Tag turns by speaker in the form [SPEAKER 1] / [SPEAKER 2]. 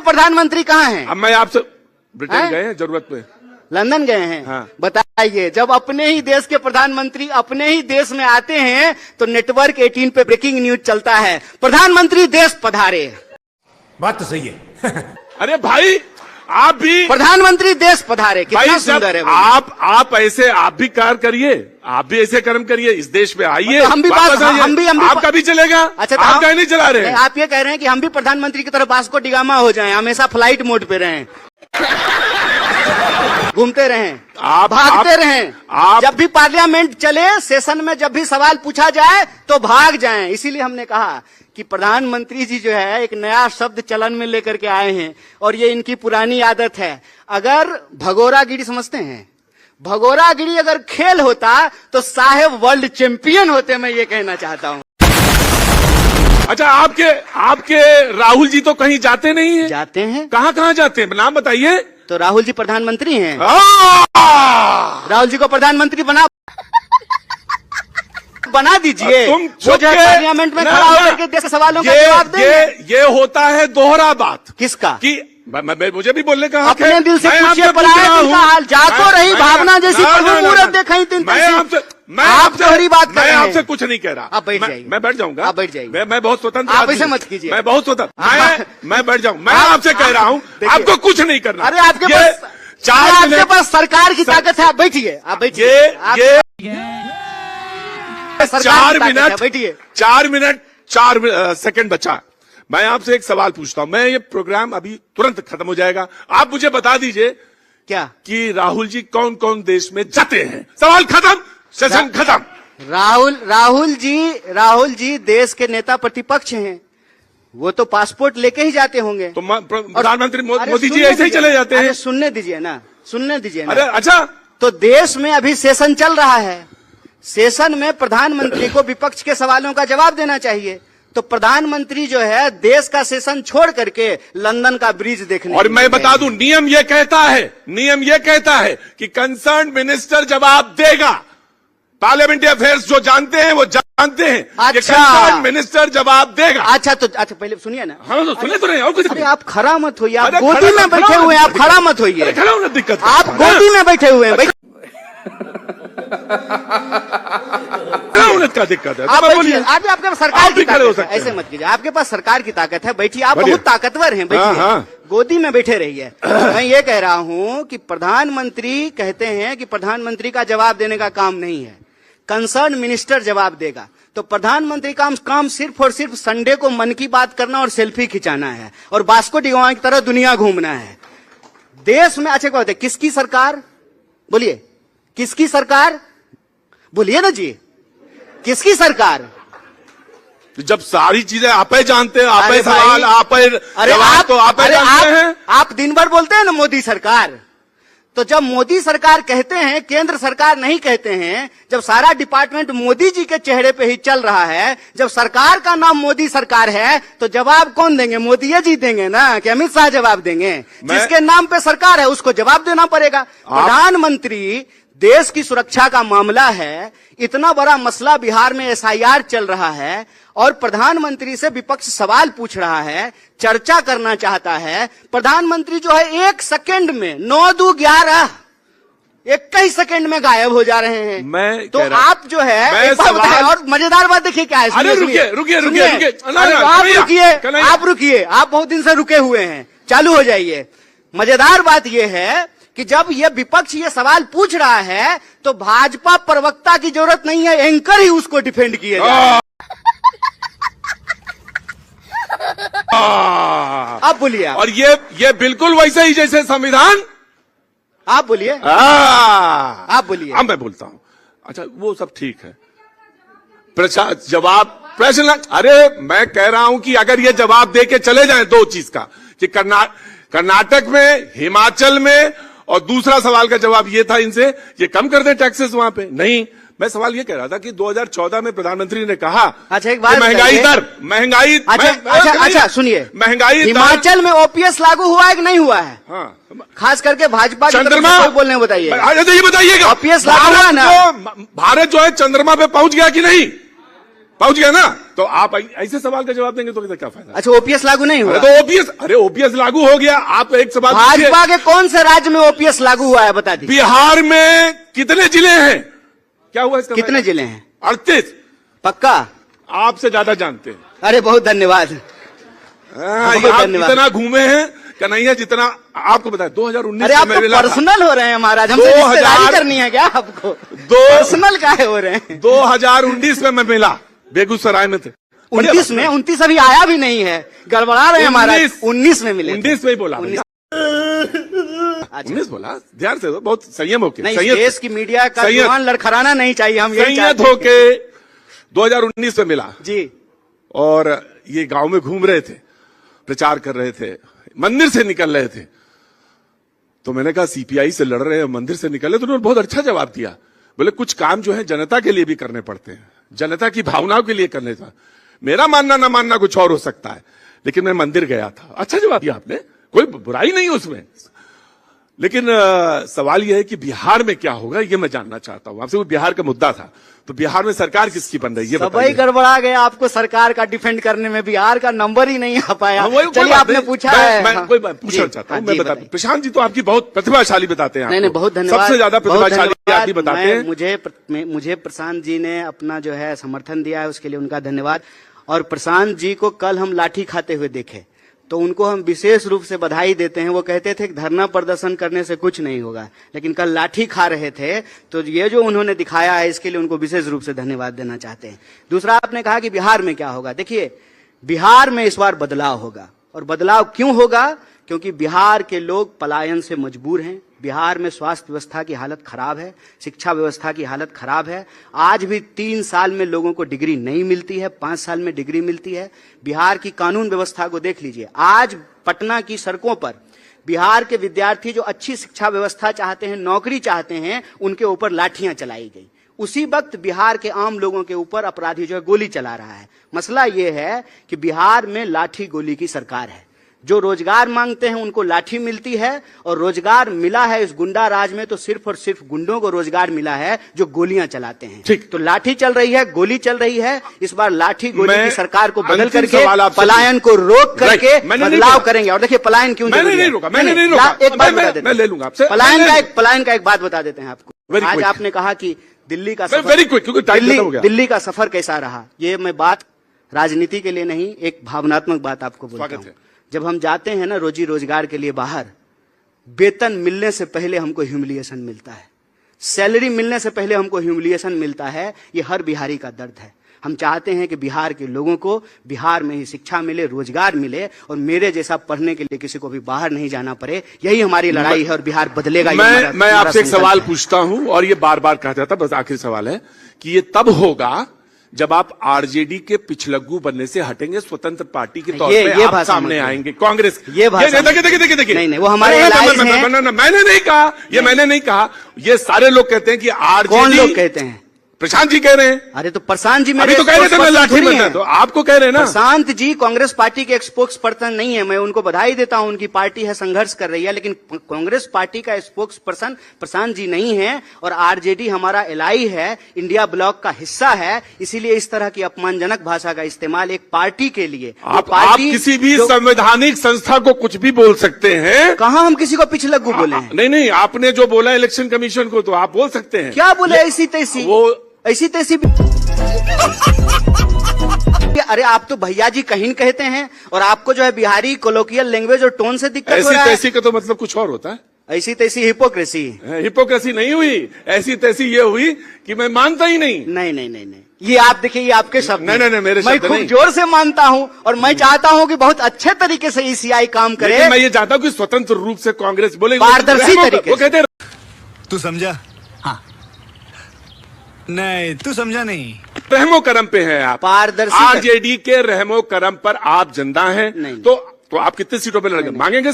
[SPEAKER 1] प्रधानमंत्री कहाँ हैं?
[SPEAKER 2] अब मैं आपसे, ब्रिटेन गए हैं जरूरत पे,
[SPEAKER 1] लंदन गए हैं।
[SPEAKER 2] हाँ।
[SPEAKER 1] बताइए, जब अपने ही देश के प्रधानमंत्री अपने ही देश में आते हैं तो नेटवर्क 18 पे ब्रेकिंग न्यूज चलता है, प्रधानमंत्री देश पधारे।
[SPEAKER 3] बात तो सही है।
[SPEAKER 2] अरे भाई आप भी,
[SPEAKER 1] प्रधानमंत्री देश पधारे, कितना सुंदर है भाई।
[SPEAKER 2] आप ऐसे, आप भी कार्य करिए, आप भी ऐसे कर्म करिए, इस देश पे आइए।
[SPEAKER 1] तो हम भी
[SPEAKER 2] आपका भी चलेगा।
[SPEAKER 1] अच्छा, तो
[SPEAKER 2] आप कहीं नहीं चला रहे?
[SPEAKER 1] आप ये कह रहे हैं कि हम भी प्रधानमंत्री की तरफ वास्को डिगामा हो जाएं, हमेशा फ्लाइट मोड पे रहें, घूमते रहें, भागते रहें, जब भी पार्लियामेंट चले, सेशन में जब भी सवाल पूछा जाए तो भाग जाएं। इसीलिए हमने कहा कि प्रधानमंत्री जी जो है एक नया शब्द चलन में लेकर के आए हैं और ये इनकी पुरानी आदत है। अगर भगोरागिरी समझते हैं, भगोरागिरी अगर खेल होता तो साहेब वर्ल्ड चैंपियन होते, मैं ये कहना चाहता हूं।
[SPEAKER 2] अच्छा, आपके राहुल जी तो कहीं जाते नहीं है?
[SPEAKER 1] जाते हैं।
[SPEAKER 2] कहाँ जाते हैं, नाम बताइए।
[SPEAKER 1] तो राहुल जी प्रधानमंत्री हैं।
[SPEAKER 2] राहुल
[SPEAKER 1] जी को प्रधानमंत्री बना दीजिए।
[SPEAKER 2] तुम
[SPEAKER 1] वो जो है पार्लियामेंट में खड़ा होकर के देश के सवालों का जवाब देंगे।
[SPEAKER 2] ये होता है दोहरा बात।
[SPEAKER 1] किसका?
[SPEAKER 2] कि मुझे भी बोलने का हक है।
[SPEAKER 1] अपने दिल से पूछिए, पराये दिल का हाल, जाको रही भावना जैसी प्रभु मूरत देखाई तीन
[SPEAKER 2] मैं आपसे
[SPEAKER 1] बात कर रहे हैं।
[SPEAKER 2] आपसे कुछ नहीं कह रहा।
[SPEAKER 1] आप बैठ जाइए।
[SPEAKER 2] मैं बैठ जाऊंगा।
[SPEAKER 1] आप बैठ जाइए।
[SPEAKER 2] मैं बहुत स्वतंत्र,
[SPEAKER 1] आप ऐसे मत कीजिए।
[SPEAKER 2] मैं बहुत स्वतंत्र, मैं बैठ जाऊँ। मैं आपसे कह रहा हूँ, आपको कुछ नहीं करना।
[SPEAKER 1] अरे आपके पास सरकार की ताकत है, आप बैठिए। आप बैठिए।
[SPEAKER 2] 4 मिनट 4 सेकंड बचा। मैं आपसे एक सवाल पूछता हूं। मैं ये प्रोग्राम अभी तुरंत खत्म हो जाएगा, आप मुझे बता दीजिए
[SPEAKER 1] क्या
[SPEAKER 2] कि राहुल जी कौन कौन देश में जाते हैं। सवाल खत्म, सेशन खत्म।
[SPEAKER 1] राहुल जी देश के नेता प्रतिपक्ष हैं, वो तो पासपोर्ट लेके ही जाते होंगे।
[SPEAKER 2] तो प्रधानमंत्री मोदी जी ऐसे ही चले जाते हैं।
[SPEAKER 1] सुनने दीजिए ना।
[SPEAKER 2] अरे अच्छा,
[SPEAKER 1] तो देश में अभी सेशन चल रहा है, सेशन में प्रधानमंत्री को विपक्ष के सवालों का जवाब देना चाहिए। तो प्रधानमंत्री जो है देश का सेशन छोड़ करके लंदन का ब्रिज देखने।
[SPEAKER 2] और मैं बता दूं, नियम ये कहता है कि कंसर्न मिनिस्टर जवाब देगा। पार्लियामेंट्री अफेयर्स जो जानते हैं वो जानते हैं।
[SPEAKER 1] अच्छा,
[SPEAKER 2] कंसर्न मिनिस्टर जवाब देगा।
[SPEAKER 1] अच्छा पहले सुनिए ना।
[SPEAKER 2] हाँ तो सुने तो नहीं, और कुछ।
[SPEAKER 1] अरे आप खड़ा मत होइए, आप गोदी में बैठे हुए हैं, आप खड़ा मत होइए।
[SPEAKER 2] खड़ा होना दिक्कत,
[SPEAKER 1] आप गोदी में बैठे हुए हैं।
[SPEAKER 2] क्या दिक्कत है?
[SPEAKER 1] आप बोलिए। आप आपके पास सरकार की ताकत है, ऐसे मत कीजिए। आपके पास सरकार की ताकत है, बैठिए। आप बहुत ताकतवर हैं, बैठिए। गोदी में बैठे रहिए। मैं ये कह रहा हूं कि प्रधानमंत्री कहते हैं कि प्रधानमंत्री का जवाब देने का काम नहीं है, कंसर्न मिनिस्टर जवाब देगा। तो प्रधानमंत्री का काम सिर्फ और सिर्फ संडे को मन की बात करना और सेल्फी खिंचाना है और वास्को डिगामा की तरह दुनिया घूमना है। देश में अच्छा क्या होता है? किसकी सरकार? बोलिए, किसकी सरकार? बोलिए ना जी, किसकी सरकार?
[SPEAKER 2] जब सारी चीजें आप ही जानते हैं, आप ही सवाल, आप ही जवाब, तो आप जानते हैं।
[SPEAKER 1] आप दिन भर बोलते हैं ना मोदी सरकार, तो जब मोदी सरकार कहते हैं, केंद्र सरकार नहीं कहते हैं, जब सारा डिपार्टमेंट मोदी जी के चेहरे पे ही चल रहा है, जब सरकार का नाम मोदी सरकार है, तो जवाब कौन देंगे? मोदी जी देंगे ना, कि अमित शाह जवाब देंगे? जिसके नाम पे सरकार है उसको जवाब देना पड़ेगा। प्रधानमंत्री, देश की सुरक्षा का मामला है, इतना बड़ा मसला बिहार में SIR चल रहा है और प्रधानमंत्री से विपक्ष सवाल पूछ रहा है, चर्चा करना चाहता है। प्रधानमंत्री जो है 1 सेकंड में 9-2-11 21 सेकंड में गायब हो जा रहे हैं।
[SPEAKER 2] मैं
[SPEAKER 1] तो आप जो है और मजेदार बात देखिए क्या है।
[SPEAKER 2] अरे रुकिए,
[SPEAKER 1] आप रुकिए, आप बहुत दिन से रुके हुए हैं, चालू हो जाइए। मजेदार बात यह है कि जब ये विपक्ष ये सवाल पूछ रहा है तो भाजपा प्रवक्ता की जरूरत नहीं है, एंकर ही उसको डिफेंड किए जाए। आप बोलिए।
[SPEAKER 2] और ये बिल्कुल वैसे ही जैसे संविधान।
[SPEAKER 1] आप बोलिए। आप बोलिए।
[SPEAKER 2] अब मैं बोलता हूं। अच्छा, वो सब ठीक है, प्रश्न। अरे मैं कह रहा हूं कि अगर ये जवाब दे के चले जाएं 2 चीज का, कि कर्नाटक में, हिमाचल में, और दूसरा सवाल का जवाब ये था इनसे, ये कम कर दें टैक्सेस वहां पे। नहीं, मैं सवाल ये कह रहा था कि 2014 में प्रधानमंत्री ने कहा,
[SPEAKER 1] अच्छा एक बात,
[SPEAKER 2] महंगाई।
[SPEAKER 1] अच्छा सुनिए,
[SPEAKER 2] महंगाई
[SPEAKER 1] हिमाचल में OPS लागू हुआ है कि नहीं हुआ है? हाँ, खास करके भाजपा
[SPEAKER 2] चंद्रमा
[SPEAKER 1] बोलने बताइए।
[SPEAKER 2] ये बताइएगा,
[SPEAKER 1] OPS लागू हुआ ना?
[SPEAKER 2] भारत जो है चंद्रमा पे पहुंच गया कि नहीं? पहुंच गया ना, तो आप ऐसे सवाल का जवाब देंगे तो क्या फायदा?
[SPEAKER 1] अच्छा, ओपीएस लागू नहीं हुआ?
[SPEAKER 2] तो ओपीएस लागू हो गया। आप एक सवाल पूछिए,
[SPEAKER 1] भाजपा के कौन से राज्य में ओपीएस लागू हुआ है बता दीजिए।
[SPEAKER 2] बिहार में कितने जिले हैं? क्या हुआ इसका?
[SPEAKER 1] कितने जिले हैं?
[SPEAKER 2] 38।
[SPEAKER 1] पक्का?
[SPEAKER 2] आपसे ज्यादा जानते हैं।
[SPEAKER 1] अरे बहुत धन्यवाद।
[SPEAKER 2] आप इतना घूमे हैं कन्हैया जितना आपको बताया। 2019
[SPEAKER 1] अरे आप
[SPEAKER 2] में
[SPEAKER 1] तो
[SPEAKER 2] मिला था।
[SPEAKER 1] पर्सनल हो रहे हैं महाराज, हमसे रिश्तेदारी करनी है क्या आपको? पर्सनल काहे हो रहे हैं?
[SPEAKER 2] 2019 में मैं मिला, बेगूसराय में थे।
[SPEAKER 1] 29 में? 29 अभी आया भी नहीं है, गड़बड़ा रहे हैं महाराज। 19 में मिले।
[SPEAKER 2] 19 में ही बोला। 19 बोला, ध्यान से, बहुत संयम होके।
[SPEAKER 1] नहीं, देश की मीडिया का जुबान लड़खड़ाना नहीं चाहिए, हम यही
[SPEAKER 2] संयत होके 2019 में मिला
[SPEAKER 1] जी।
[SPEAKER 2] और ये गांव में घूम रहे थे, प्रचार कर रहे थे, मंदिर से निकल रहे थे। तो मैंने कहा सीपीआई से लड़ रहे हैं, मंदिर से निकल रहे। तो उन्होंने बहुत अच्छा जवाब दिया। बोले कुछ काम जो है जनता के लिए भी करने पड़ते हैं, जनता की भावनाओं के लिए करने था। मेरा मानना ना मानना कुछ और हो सकता है, लेकिन मैं मंदिर गया था। अच्छा जवाब दिया आपने, कोई बुराई नहीं है उसमें। लेकिन सवाल यह है कि बिहार में क्या होगा, ये मैं जानना चाहता हूं आपसे। वो बिहार का मुद्दा था, तो बिहार में सरकार किसकी बन रही है?
[SPEAKER 1] सबई गड़बड़ा गया आपको सरकार का डिफेंड करने में, बिहार का नंबर ही नहीं आ पाया। चलिए आपने पूछा है,
[SPEAKER 2] मैं कोई पूछना चाहता हूं, मैं बता। प्रशांत जी तो आपकी बहुत प्रतिभाशाली बताते हैं।
[SPEAKER 1] नहीं, बहुत धन्यवाद,
[SPEAKER 2] सबसे ज्यादा प्रतिभाशाली आदमी बताते हैं।
[SPEAKER 1] मुझे प्रशांत जी ने अपना जो है समर्थन दिया है, उसके लिए उनका धन्यवाद। और प्रशांत जी को कल हम लाठी खाते हुए देखे तो उनको हम विशेष रूप से बधाई देते हैं। वो कहते थे कि धरना प्रदर्शन करने से कुछ नहीं होगा, लेकिन कल लाठी खा रहे थे, तो ये जो उन्होंने दिखाया है इसके लिए उनको विशेष रूप से धन्यवाद देना चाहते हैं। दूसरा, आपने कहा कि बिहार में क्या होगा। देखिए, बिहार में इस बार बदलाव होगा। और बदलाव क्यों होगा? क्योंकि बिहार के लोग पलायन से मजबूर हैं। बिहार में स्वास्थ्य व्यवस्था की हालत खराब है, शिक्षा व्यवस्था की हालत खराब है। आज भी 3 साल में लोगों को डिग्री नहीं मिलती है, 5 साल में डिग्री मिलती है। बिहार की कानून व्यवस्था को देख लीजिए। आज पटना की सड़कों पर बिहार के विद्यार्थी जो अच्छी शिक्षा व्यवस्था चाहते हैं, नौकरी चाहते हैं, उनके ऊपर लाठियां चलाई गई। उसी वक्त बिहार के आम लोगों के ऊपर अपराधी जो है गोली चला रहा है। मसला यह है कि बिहार में लाठी गोली की सरकार है। जो रोजगार मांगते हैं उनको लाठी मिलती है, और रोजगार मिला है इस गुंडा राज में तो सिर्फ और सिर्फ गुंडों को रोजगार मिला है जो गोलियां चलाते हैं।
[SPEAKER 2] ठीक,
[SPEAKER 1] तो लाठी चल रही है, गोली चल रही है। इस बार लाठी गोली की सरकार को बदल करके पलायन को रोक करके बदलाव करेंगे। और देखिए पलायन क्यों
[SPEAKER 2] मैंने नहीं रोका, मैंने नहीं रोका।
[SPEAKER 1] एक बात बता देते
[SPEAKER 2] मैं ले लूंगा आपसे।
[SPEAKER 1] पलायन का एक बात बता देते हैं आपको। आज आपने कहा कि दिल्ली का सफर,
[SPEAKER 2] वेरी क्विक, क्योंकि टाइम खत्म हो गया।
[SPEAKER 1] दिल्ली का सफर कैसा रहा, ये मैं बात राजनीति के लिए नहीं, एक भावनात्मक बात आपको बोलता हूं। जब हम जाते हैं ना रोजी रोजगार के लिए बाहर, वेतन मिलने से पहले हमको ह्यूमिलिएशन मिलता है, सैलरी मिलने से पहले हमको ह्यूमिलिएशन मिलता है। ये हर बिहारी का दर्द है। हम चाहते हैं कि बिहार के लोगों को बिहार में ही शिक्षा मिले, रोजगार मिले, और मेरे जैसा पढ़ने के लिए किसी को भी बाहर नहीं जाना पड़े। यही हमारी लड़ाई है और बिहार बदलेगा।
[SPEAKER 2] मैं आपसे एक सवाल पूछता हूं, और ये बार बार कहा जाता है, बस आखिरी सवाल है कि ये तब होगा जब आप आरजेडी के पिछलग्गू बनने से हटेंगे, स्वतंत्र पार्टी के तौर पे आप सामने आएंगे। कांग्रेस देखिए,
[SPEAKER 1] नहीं, वो हमारे
[SPEAKER 2] मैंने नहीं कहा, ये मैंने नहीं कहा। ये सारे लोग कहते हैं कि आरजेडी।
[SPEAKER 1] कौन लोग कहते हैं?
[SPEAKER 2] प्रशांत जी कह रहे हैं।
[SPEAKER 1] अरे तो प्रशांत जी
[SPEAKER 2] मेरे तो कह रहे थे मैं लाठी बनना, तो आपको कह रहे हैं ना।
[SPEAKER 1] प्रशांत जी कांग्रेस पार्टी के स्पोक्स पर्सन नहीं है। मैं उनको बधाई देता हूं, उनकी पार्टी है, संघर्ष कर रही है, लेकिन कांग्रेस पार्टी का स्पोक्स पर्सन प्रशांत जी नहीं है। और आरजेडी हमारा एलआई है, इंडिया ब्लॉक का हिस्सा है। इसीलिए इस तरह की अपमानजनक भाषा का इस्तेमाल एक पार्टी के लिए,
[SPEAKER 2] आप किसी भी संवैधानिक संस्था को कुछ भी बोल सकते हैं।
[SPEAKER 1] कहां हम किसी को पिछलग्गू बोले हैं?
[SPEAKER 2] नहीं, आपने जो बोला इलेक्शन कमीशन को, तो आप बोल सकते हैं।
[SPEAKER 1] क्या बोले? ऐसी तैसी, वो ऐसी तैसी अरे आप तो भैया जी कहीं कहते हैं, और आपको जो है बिहारी कोलोकियल लैंग्वेज और टोन से दिक्कत हो रहा है।
[SPEAKER 2] ऐसी तैसी का तो मतलब कुछ और होता है।
[SPEAKER 1] ऐसी तैसी हिपोक्रेसी।
[SPEAKER 2] हिपोक्रेसी नहीं हुई, ऐसी तैसी ये हुई कि मैं मानता ही नहीं।
[SPEAKER 1] नहीं, ये आप देखिए, ये आपके शब्द।
[SPEAKER 2] नहीं, मेरे शब्द
[SPEAKER 1] मैं खूब जोर से मानता हूं, और मैं चाहता हूं कि बहुत अच्छे तरीके से ईसीआई काम करे।
[SPEAKER 2] मैं ये चाहता हूं कि स्वतंत्र रूप से कांग्रेस बोले,
[SPEAKER 1] पारदर्शी तरीके।
[SPEAKER 3] वो कहते तू समझा? हाँ। नहीं, तू समझा नहीं।
[SPEAKER 2] रहमो करम पे हैं आप,
[SPEAKER 1] पारदर्शी।
[SPEAKER 2] आरजेडी के रहमो करम पर आप जिंदा हैं। तो आप कितने सीटों पे लड़ेंगे? मांगेंगे